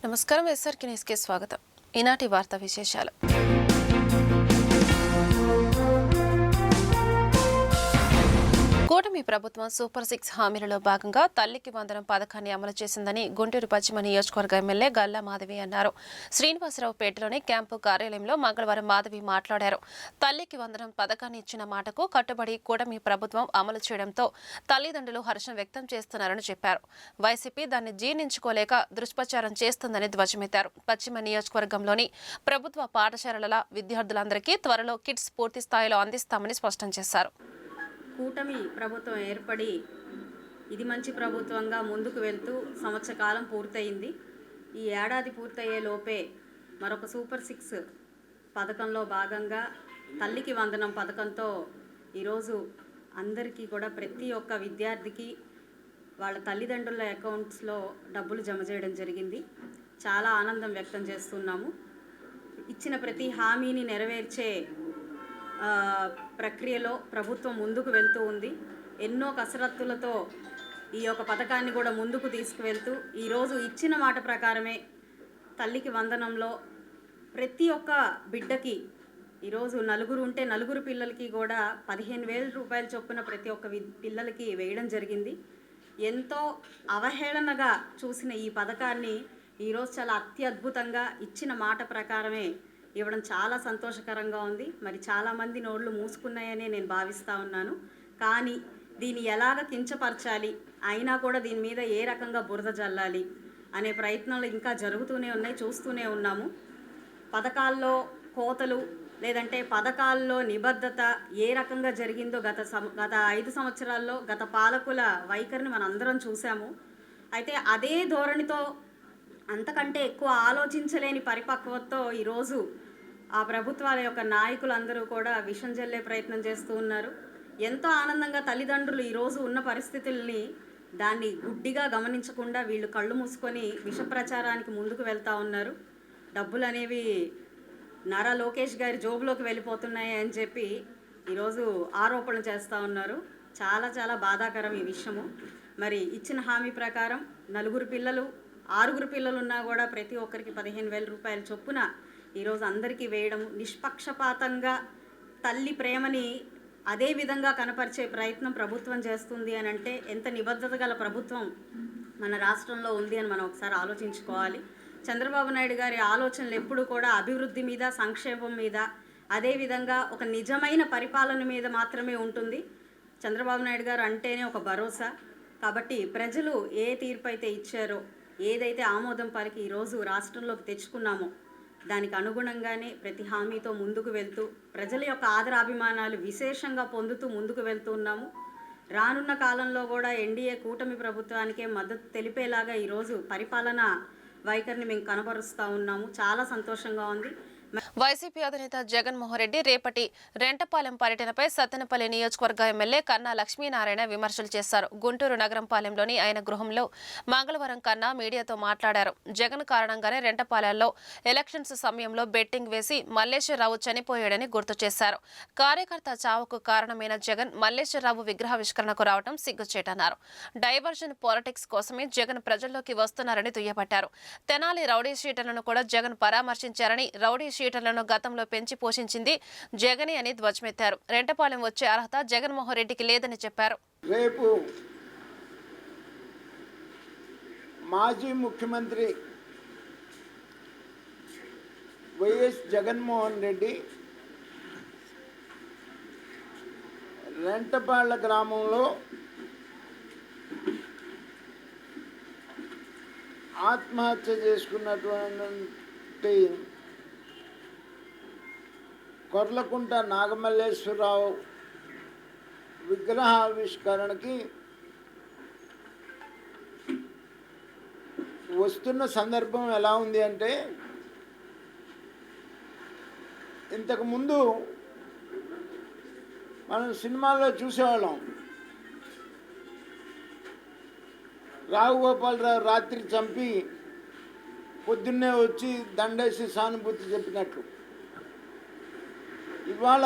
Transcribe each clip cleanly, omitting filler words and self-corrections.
నమస్కారం ఎస్ఆర్కే న్యూస్కి స్వాగతం. ఈనాటి వార్తా విశేషాలు. కూటమి ప్రభుత్వం సూపర్ 6 హామీలలో భాగంగా తల్లికి వందనం పథకాన్ని అమలు చేసిందని గుంటూరు పశ్చిమ నియోజకవర్గ ఎమ్మెల్యే గల్లా మాధవి అన్నారు. శ్రీనివాసరావు పేటలోని క్యాంపు కార్యాలయంలో మంగళవారం మాధవి మాట్లాడారు. తల్లికి వందనం పథకాన్ని ఇచ్చిన మాటకు కట్టుబడి కూటమి ప్రభుత్వం అమలు చేయడంతో తల్లిదండ్రులు హర్షం వ్యక్తం చేస్తున్నారని చెప్పారు. వైసీపీ దాన్ని జీర్ణించుకోలేక దుష్ప్రచారం చేస్తుందని ధ్వజమెత్తారు. పశ్చిమ నియోజకవర్గంలోని ప్రభుత్వ పాఠశాలల విద్యార్థులందరికీ త్వరలో కిట్స్ పూర్తి స్థాయిలో అందిస్తామని స్పష్టం చేశారు. కూటమి ప్రభుత్వం ఏర్పడి ఇది మంచి ప్రభుత్వంగా ముందుకు వెళ్తూ సంవత్సర కాలం పూర్తయింది. ఈ ఏడాది పూర్తయ్యే లోపే మరొక సూపర్ 6 పథకంలో భాగంగా తల్లికి వందనం పథకంతో ఈరోజు అందరికీ కూడా ప్రతి ఒక్క విద్యార్థికి వాళ్ళ తల్లిదండ్రుల అకౌంట్స్లో డబ్బులు జమ చేయడం జరిగింది. చాలా ఆనందం వ్యక్తం చేస్తున్నాము. ఇచ్చిన ప్రతి హామీని నెరవేర్చే ప్రక్రియలో ప్రభుత్వం ముందుకు వెళ్తూ ఉంది. ఎన్నో కసరత్తులతో ఈ యొక్క పథకాన్ని కూడా ముందుకు తీసుకువెళ్తూ ఈరోజు ఇచ్చిన మాట ప్రకారమే తల్లికి వందనంలో ప్రతి ఒక్క బిడ్డకి ఈరోజు నలుగురు ఉంటే నలుగురు పిల్లలకి కూడా 15,000 రూపాయల చొప్పున ప్రతి ఒక్క పిల్లలకి వేయడం జరిగింది. ఎంతో అవహేళనగా చూసిన ఈ పథకాన్ని ఈరోజు చాలా అత్యద్భుతంగా ఇచ్చిన మాట ప్రకారమే ఇవ్వడం చాలా సంతోషకరంగా ఉంది. మరి చాలామంది నోళ్ళు మూసుకున్నాయనే నేను భావిస్తూ ఉన్నాను. కానీ దీన్ని ఎలాగ కించపరచాలి, అయినా కూడా దీని మీద ఏ రకంగా బురద జల్లాలి అనే ప్రయత్నాలు ఇంకా జరుగుతూనే ఉన్నాయి, చూస్తూనే ఉన్నాము. పథకాల్లో కోతలు లేదంటే పథకాల్లో నిబద్ధత ఏ రకంగా జరిగిందో గత 5 సంవత్సరాల్లో గత పాలకుల వైఖరిని మనం అందరం చూసాము. అయితే అదే ధోరణితో అంతకంటే ఎక్కువ ఆలోచించలేని పరిపక్వతతో ఈరోజు ఆ ప్రభుత్వాల యొక్క నాయకులందరూ కూడా విషం జల్లే ప్రయత్నం చేస్తూ ఉన్నారు. ఎంతో ఆనందంగా తల్లిదండ్రులు ఈరోజు ఉన్న పరిస్థితుల్ని దాన్ని గుడ్డిగా గమనించకుండా వీళ్ళు కళ్ళు మూసుకొని విష ప్రచారానికి ముందుకు వెళ్తూ ఉన్నారు. డబ్బులు అనేవి నారా లోకేష్ గారి జోబులోకి వెళ్ళిపోతున్నాయి అని చెప్పి ఈరోజు ఆరోపణలు చేస్తూ ఉన్నారు. చాలా చాలా బాధాకరం ఈ విషయము. మరి ఇచ్చిన హామీ ప్రకారం 6 పిల్లలు ఉన్నా కూడా ప్రతి ఒక్కరికి 15,000 రూపాయల చొప్పున ఈరోజు అందరికీ వేయడం, నిష్పక్షపాతంగా తల్లి ప్రేమని అదే విధంగా కనపరిచే ప్రయత్నం ప్రభుత్వం చేస్తుంది అని అంటే ఎంత నిబద్ధత గల ప్రభుత్వం మన రాష్ట్రంలో ఉంది అని మనం ఒకసారి ఆలోచించుకోవాలి. చంద్రబాబు నాయుడు గారి ఆలోచనలు ఎప్పుడు కూడా అభివృద్ధి మీద, సంక్షేమం మీద, అదేవిధంగా ఒక నిజమైన పరిపాలన మీద మాత్రమే ఉంటుంది. చంద్రబాబు నాయుడు గారు అంటేనే ఒక భరోసా. కాబట్టి ప్రజలు ఏ తీర్పు అయితే ఇచ్చారో, ఏదైతే ఆమోదం పలికి ఈరోజు రాష్ట్రంలోకి తెచ్చుకున్నామో దానికి అనుగుణంగానే ప్రతి హామీతో ముందుకు వెళ్తూ ప్రజల యొక్క ఆదరాభిమానాలు విశేషంగా పొందుతూ ముందుకు వెళ్తూ ఉన్నాము. రానున్న కాలంలో కూడా ఎన్డీఏ కూటమి ప్రభుత్వానికే మద్దతు తెలిపేలాగా ఈరోజు పరిపాలన వైఖరిని మేము కనబరుస్తూ ఉన్నాము. చాలా సంతోషంగా ఉంది. వైసీపీ అధినేత జగన్మోహన్ రెడ్డి రేపటి రెంటపాలెం పర్యటనపై సత్తెనపల్లి నియోజకవర్గ ఎమ్మెల్యే కన్నా లక్ష్మీనారాయణ విమర్శలు చేశారు. గుంటూరు నగరంపాలెంలోని ఆయన గృహంలో మంగళవారం కన్నా మీడియాతో మాట్లాడారు. జగన్ కారణంగానే రెంటపాలెంలో ఎలక్షన్స్ సమయంలో బెట్టింగ్ వేసి మల్లేశ్వరరావు చనిపోయాడని గుర్తు చేశారు. కార్యకర్త చావుకు కారణమైన జగన్ మల్లేశ్వరరావు విగ్రహావిష్కరణకు రావడం సిగ్గుచేటన్నారు. డైవర్షన్ పాలిటిక్స్ కోసమే జగన్ ప్రజల్లోకి వస్తున్నారని దుయ్యబట్టారు. తెనాలి రౌడీ షీటర్లను కూడా జగన్ పరామర్శించారని, రౌడీ షీటర్లను గతంలో పెంచి పోషించింది జగనే అని ధ్వజమెత్తారు. రెంటపాలెం వచ్చే అర్హత జగన్మోహన్ రెడ్డికి లేదని చెప్పారు. రేపు మాజీ ముఖ్యమంత్రి వైఎస్ జగన్మోహన్ రెడ్డి రెంటపాళ్ళ గ్రామంలో ఆత్మహత్య చేసుకున్నటువంటి కొర్లకుంట నాగమల్లేశ్వరరావు విగ్రహావిష్కరణకి వస్తున్న సందర్భం ఎలా ఉంది అంటే, ఇంతకుముందు మనం సినిమాల్లో చూసేవాళ్ళం. రావుగోపాలరావు రాత్రి చంపి పొద్దున్నే వచ్చి దండేసి సానుభూతి చెప్పినట్లు ఇవాళ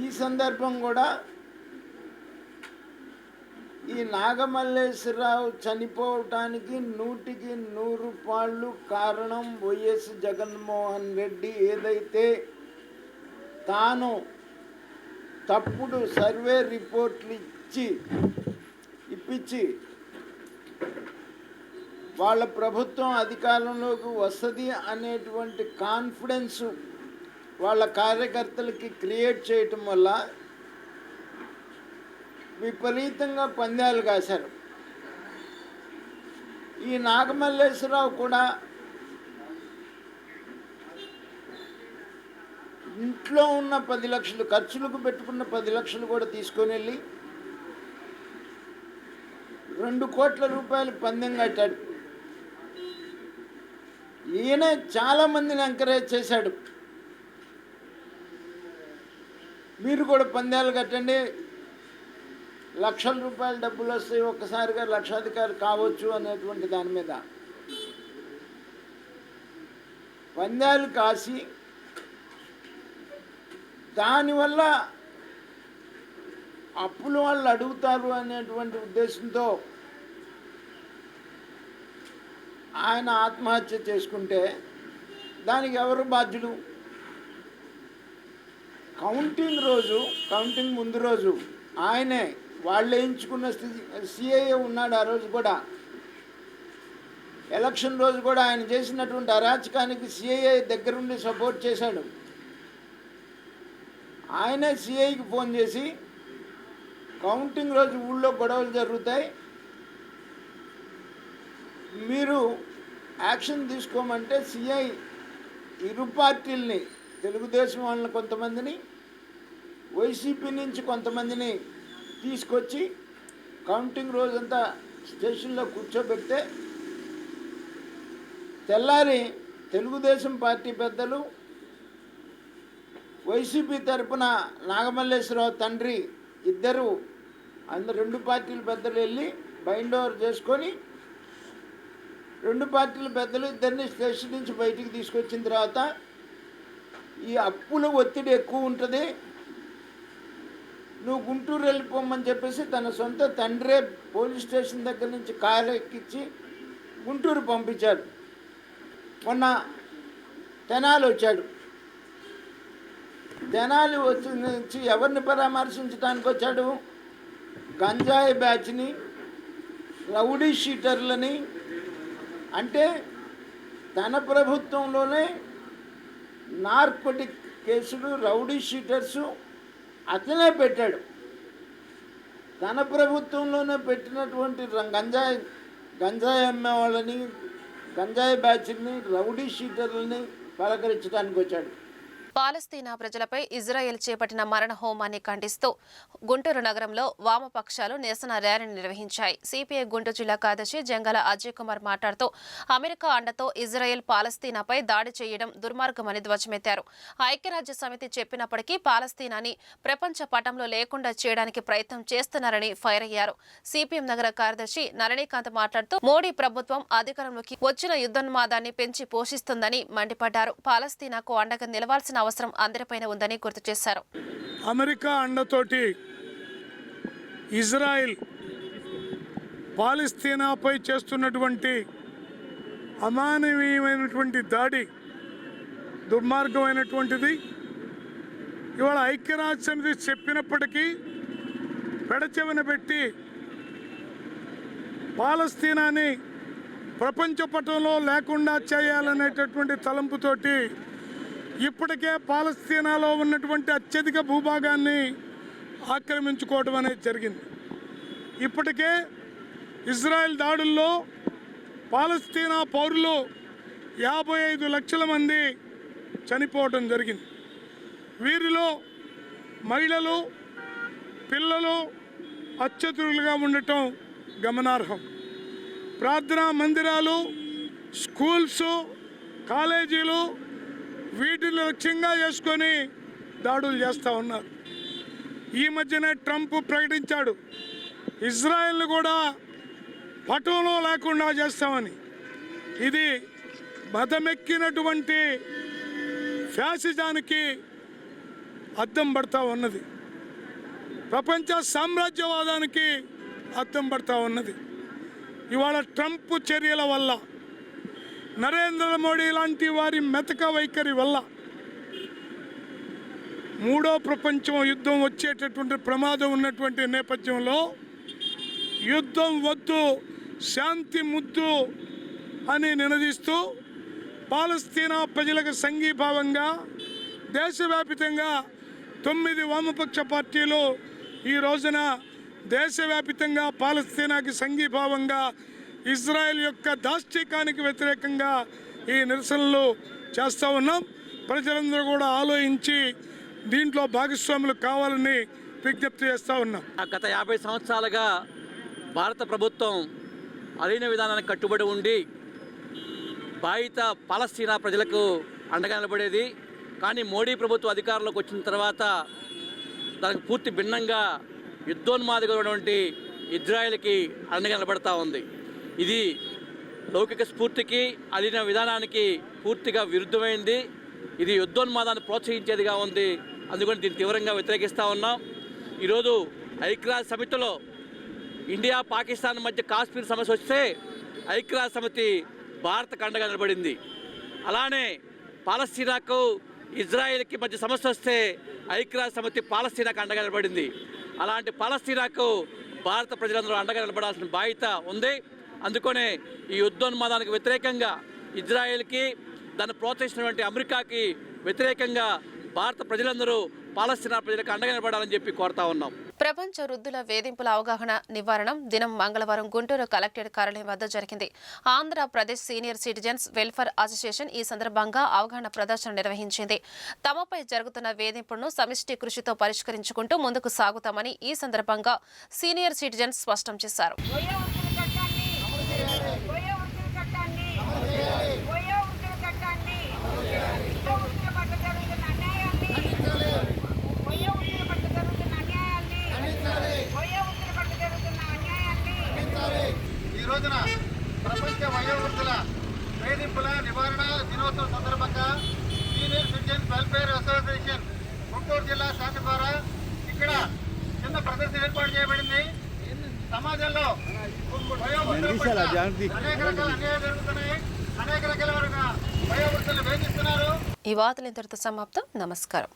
ఈ సందర్భం కూడా ఈ నాగమల్లేశ్వరరావు చనిపోవటానికి 100కి 100 పాళ్ళు కారణం వైఎస్ జగన్మోహన్ రెడ్డి ఏదైతే తాను తప్పుడు సర్వే రిపోర్ట్లు ఇప్పించి వాళ్ళ ప్రభుత్వం అధికారంలోకి వస్తుంది అనేటువంటి కాన్ఫిడెన్స్ వాళ్ళ కార్యకర్తలకి క్రియేట్ చేయటం వల్ల విపరీతంగా పందాలు కాశారు. ఈ నాగమల్లేశ్వరరావు కూడా ఇంట్లో ఉన్న 10 లక్షలు ఖర్చులకు పెట్టుకున్న 10 లక్షలు కూడా తీసుకొని వెళ్ళి 2 కోట్ల రూపాయలు పందెం కట్టాడు. ఈయన చాలామందిని ఎంకరేజ్ చేశాడు, మీరు కూడా పందాలు కట్టండి, లక్షల రూపాయల డబ్బులు వస్తాయి, ఒక్కసారిగా లక్షాధికారి కావచ్చు అనేటువంటి దాని మీద పందాలు కాసి దానివల్ల అప్పులు వాళ్ళు అడుగుతారు అనేటువంటి ఉద్దేశంతో ఆయన ఆత్మహత్య చేసుకుంటే దానికి ఎవరు బాధ్యులు? కౌంటింగ్ ముందు రోజు ఆయనే వాళ్ళు వేయించుకున్న సిఐఏ ఉన్నాడు. ఆ రోజు కూడా ఎలక్షన్ రోజు కూడా ఆయన చేసినటువంటి అరాచకానికి సిఐఏ దగ్గరుండి సపోర్ట్ చేశాడు. ఆయనే సిఐకి ఫోన్ చేసి కౌంటింగ్ రోజు ఊళ్ళో గొడవలు జరుగుతాయి, మీరు యాక్షన్ తీసుకోమంటే సిఐ ఇరు పార్టీలని, తెలుగుదేశం వాళ్ళని కొంతమందిని, వైసీపీ నుంచి కొంతమందిని తీసుకొచ్చి కౌంటింగ్ రోజంతా స్టేషన్లో కూర్చోబెడితే తెల్లారి తెలుగుదేశం పార్టీ పెద్దలు, వైసీపీ తరపున నాగమల్లేశ్వరరావు తండ్రి ఇద్దరు, అందరు 2 పార్టీల పెద్దలు వెళ్ళి బైండ్ ఓవర్ చేసుకొని 2 పార్టీల పెద్దలు ఇద్దరిని స్టేషన్ నుంచి బయటికి తీసుకొచ్చిన తర్వాత ఈ అప్పుల ఒత్తిడి ఎక్కువ ఉంటుంది, నువ్వు గుంటూరు వెళ్ళిపోమని చెప్పేసి తన సొంత తండ్రే పోలీస్ స్టేషన్ దగ్గర నుంచి కారు ఎక్కించి గుంటూరు పంపించాడు. మొన్న తెనాలి వచ్చాడు. తెనాలి వచ్చి ఎవరిని పరామర్శించడానికి వచ్చాడు? గంజాయి బ్యాచ్ని, రౌడీ షీటర్లని. అంటే తన ప్రభుత్వంలోనే నార్కోటిక్ కేసులు, రౌడీ షీటర్సు అతనే పెట్టాడు. తన ప్రభుత్వంలోనే పెట్టినటువంటి గంజాయి అమ్మే వాళ్ళని, గంజాయి బ్యాచ్ని, రౌడీ షీటర్లని పలకరించడానికి వచ్చాడు. పాలస్తీనా ప్రజలపై ఇజ్రాయెల్ చేపట్టిన మరణ హోమాన్ని ఖండిస్తూ గుంటూరు నగరంలో వామపక్షాలు నిరసన ర్యాలీని నిర్వహించాయి. సిపిఐ గుంటూరు జిల్లా కార్యదర్శి జంగాల అజయ్ కుమార్ మాట్లాడుతూ అమెరికా అండతో ఇజ్రాయెల్ పాలస్తీనాపై దాడి చేయడం దుర్మార్గమని ధ్వజమెత్తారు. ఐక్యరాజ్య సమితి చెప్పినప్పటికీ పాలస్తీనాని ప్రపంచ పటంలో లేకుండా చేయడానికి ప్రయత్నం చేస్తున్నారని ఫైర్ అయ్యారు. సిపిఎం నగర కార్యదర్శి నళినీకాంత్ మాట్లాడుతూ మోడీ ప్రభుత్వం అధికారంలోకి వచ్చిన యుద్ధోన్మాదాన్ని పెంచి పోషిస్తుందని మండిపడ్డారు. పాలస్తీనాకు అండగా నిలవాల్సిన అవసరం అందరిపైన ఉందని గుర్తు చేశారు. అమెరికా అండతోటి ఇజ్రాయెల్ పాలస్తీనాపై చేస్తున్నటువంటి అమానవీయమైనటువంటి దాడి దుర్మార్గమైనటువంటిది. ఇవాళ ఐక్యరాజ్య సమితి చెప్పినప్పటికీ పెడచెవిన పెట్టి పాలస్తీనాని ప్రపంచ పటంలో లేకుండా చేయాలనేటటువంటి తలంపుతోటి ఇప్పటికే పాలస్తీనాలో ఉన్నటువంటి అత్యధిక భూభాగాన్ని ఆక్రమించుకోవడం అనేది జరిగింది. ఇప్పటికే ఇజ్రాయెల్ దాడుల్లో పాలస్తీనా పౌరులు 55 లక్షల మంది చనిపోవడం జరిగింది. వీరిలో మహిళలు, పిల్లలు అత్యధికులుగా ఉండటం గమనార్హం. ప్రార్థనా మందిరాలు, స్కూల్స్, కాలేజీలు వీటిని లక్ష్యంగా చేసుకొని దాడులు చేస్తూ ఉన్నారు. ఈ మధ్యనే ట్రంప్ ప్రకటించాడు ఇజ్రాయెల్ని కూడా పటంలో లేకుండా చేస్తామని. ఇది మతమెక్కినటువంటి ఫ్యాసిజానికి అద్దం పడతా ఉన్నది, ప్రపంచ సామ్రాజ్యవాదానికి అద్దం పడతా ఉన్నది. ఇవాళ ట్రంప్ చర్యల వల్ల, నరేంద్ర మోడీ లాంటి వారి మెతక వైఖరి వల్ల మూడో ప్రపంచం యుద్ధం వచ్చేటటువంటి ప్రమాదం ఉన్నటువంటి నేపథ్యంలో యుద్ధం వద్దు, శాంతి ముద్దు అని నినదిస్తూ పాలస్తీనా ప్రజలకు సంఘీభావంగా దేశవ్యాప్తంగా 9 వామపక్ష పార్టీలు ఈ రోజున దేశవ్యాప్తంగా పాలస్తీనాకి సంఘీభావంగా ఇజ్రాయెల్ యొక్క దాష్టీకానికి వ్యతిరేకంగా ఈ నిరసనలు చేస్తూ ఉన్నాం. ప్రజలందరూ కూడా ఆలోచించి దీంట్లో భాగస్వాములు కావాలని విజ్ఞప్తి చేస్తూ ఉన్నాం. గత 50 సంవత్సరాలుగా భారత ప్రభుత్వం అలీన విధానానికి కట్టుబడి ఉండి బాధిత పాలస్తీనా ప్రజలకు అండగా నిలబడేది. కానీ మోడీ ప్రభుత్వం అధికారంలోకి వచ్చిన తర్వాత దానికి పూర్తి భిన్నంగా యుద్ధోన్మాదిగా ఉన్నటువంటి ఇజ్రాయెల్కి అండగా నిలబడతా ఉంది. ఇది లౌకిక స్ఫూర్తికి, అలీన విధానానికి పూర్తిగా విరుద్ధమైంది. ఇది యుద్ధోన్మాదాన్ని ప్రోత్సహించేదిగా ఉంది. అందుకని దీన్ని తీవ్రంగా వ్యతిరేకిస్తూ ఉన్నాం. ఈరోజు ఐక్యరాజ్య సమితిలో ఇండియా పాకిస్తాన్ మధ్య కాశ్మీర్ సమస్య వస్తే ఐక్యరాజ్య సమితి భారత్కు అండగా నిలబడింది. అలానే పాలస్తీనాకు ఇజ్రాయెల్కి మధ్య సమస్య వస్తే ఐక్యరాజ్య సమితి పాలస్తీనాకు అండగా నిలబడింది. అలాంటి పాలస్తీనాకు భారత ప్రజలందరూ అండగా నిలబడాల్సిన బాధ్యత ఉంది. అందుకనే ఈ యుద్ధోన్మాదానికి వ్యతిరేకంగా ఇజ్రాయెల్కి, దాన్ని ప్రోత్సహిస్తున్నటువంటి అమెరికాకి వ్యతిరేకంగా భారత ప్రజలందరూ పాలస్తీనా ప్రజలకు అండగా నిలబడాలని చెప్పి కోరుతా ఉన్నాం. ప్రపంచ వృద్ధుల వేధింపుల అవగాహన నివారణం దినం మంగళవారం గుంటూరు కలెక్టరేట్ కార్యాలయం వద్ద జరిగింది. Andhra Pradesh senior citizens welfare association ఈ సందర్భంగా అవగాహన ప్రదర్శన నిర్వహించింది. తమపై జరుగుతున్న వేధింపులను సమిష్టి కృషితో పరిష్కరించుకుంటూ ముందుకు సాగుతామని ఈ సందర్భంగా సీనియర్ సిటిజన్స్ స్పష్టం చేశారు. ఈ రోజున ప్రపంచ వయోవృద్ధుల వేధింపుల నివారణ దినోత్సవం సందర్భంగా senior citizens welfare association Guntur జిల్లా శాఖ ద్వారా ఇక్కడ చిన్న ప్రదర్శన ఏర్పాటు చేయబడింది. సమాజంలో వయోవృద్ధుల పట్ల అనేక రకాల అన్యాయాలు జరుగుతున్నాయి. అనేక రకాల వయోవృద్ధులు వేధిస్తున్నారు. ఈ వార్తలు ఇంతటితో సమాప్తం. నమస్కారం.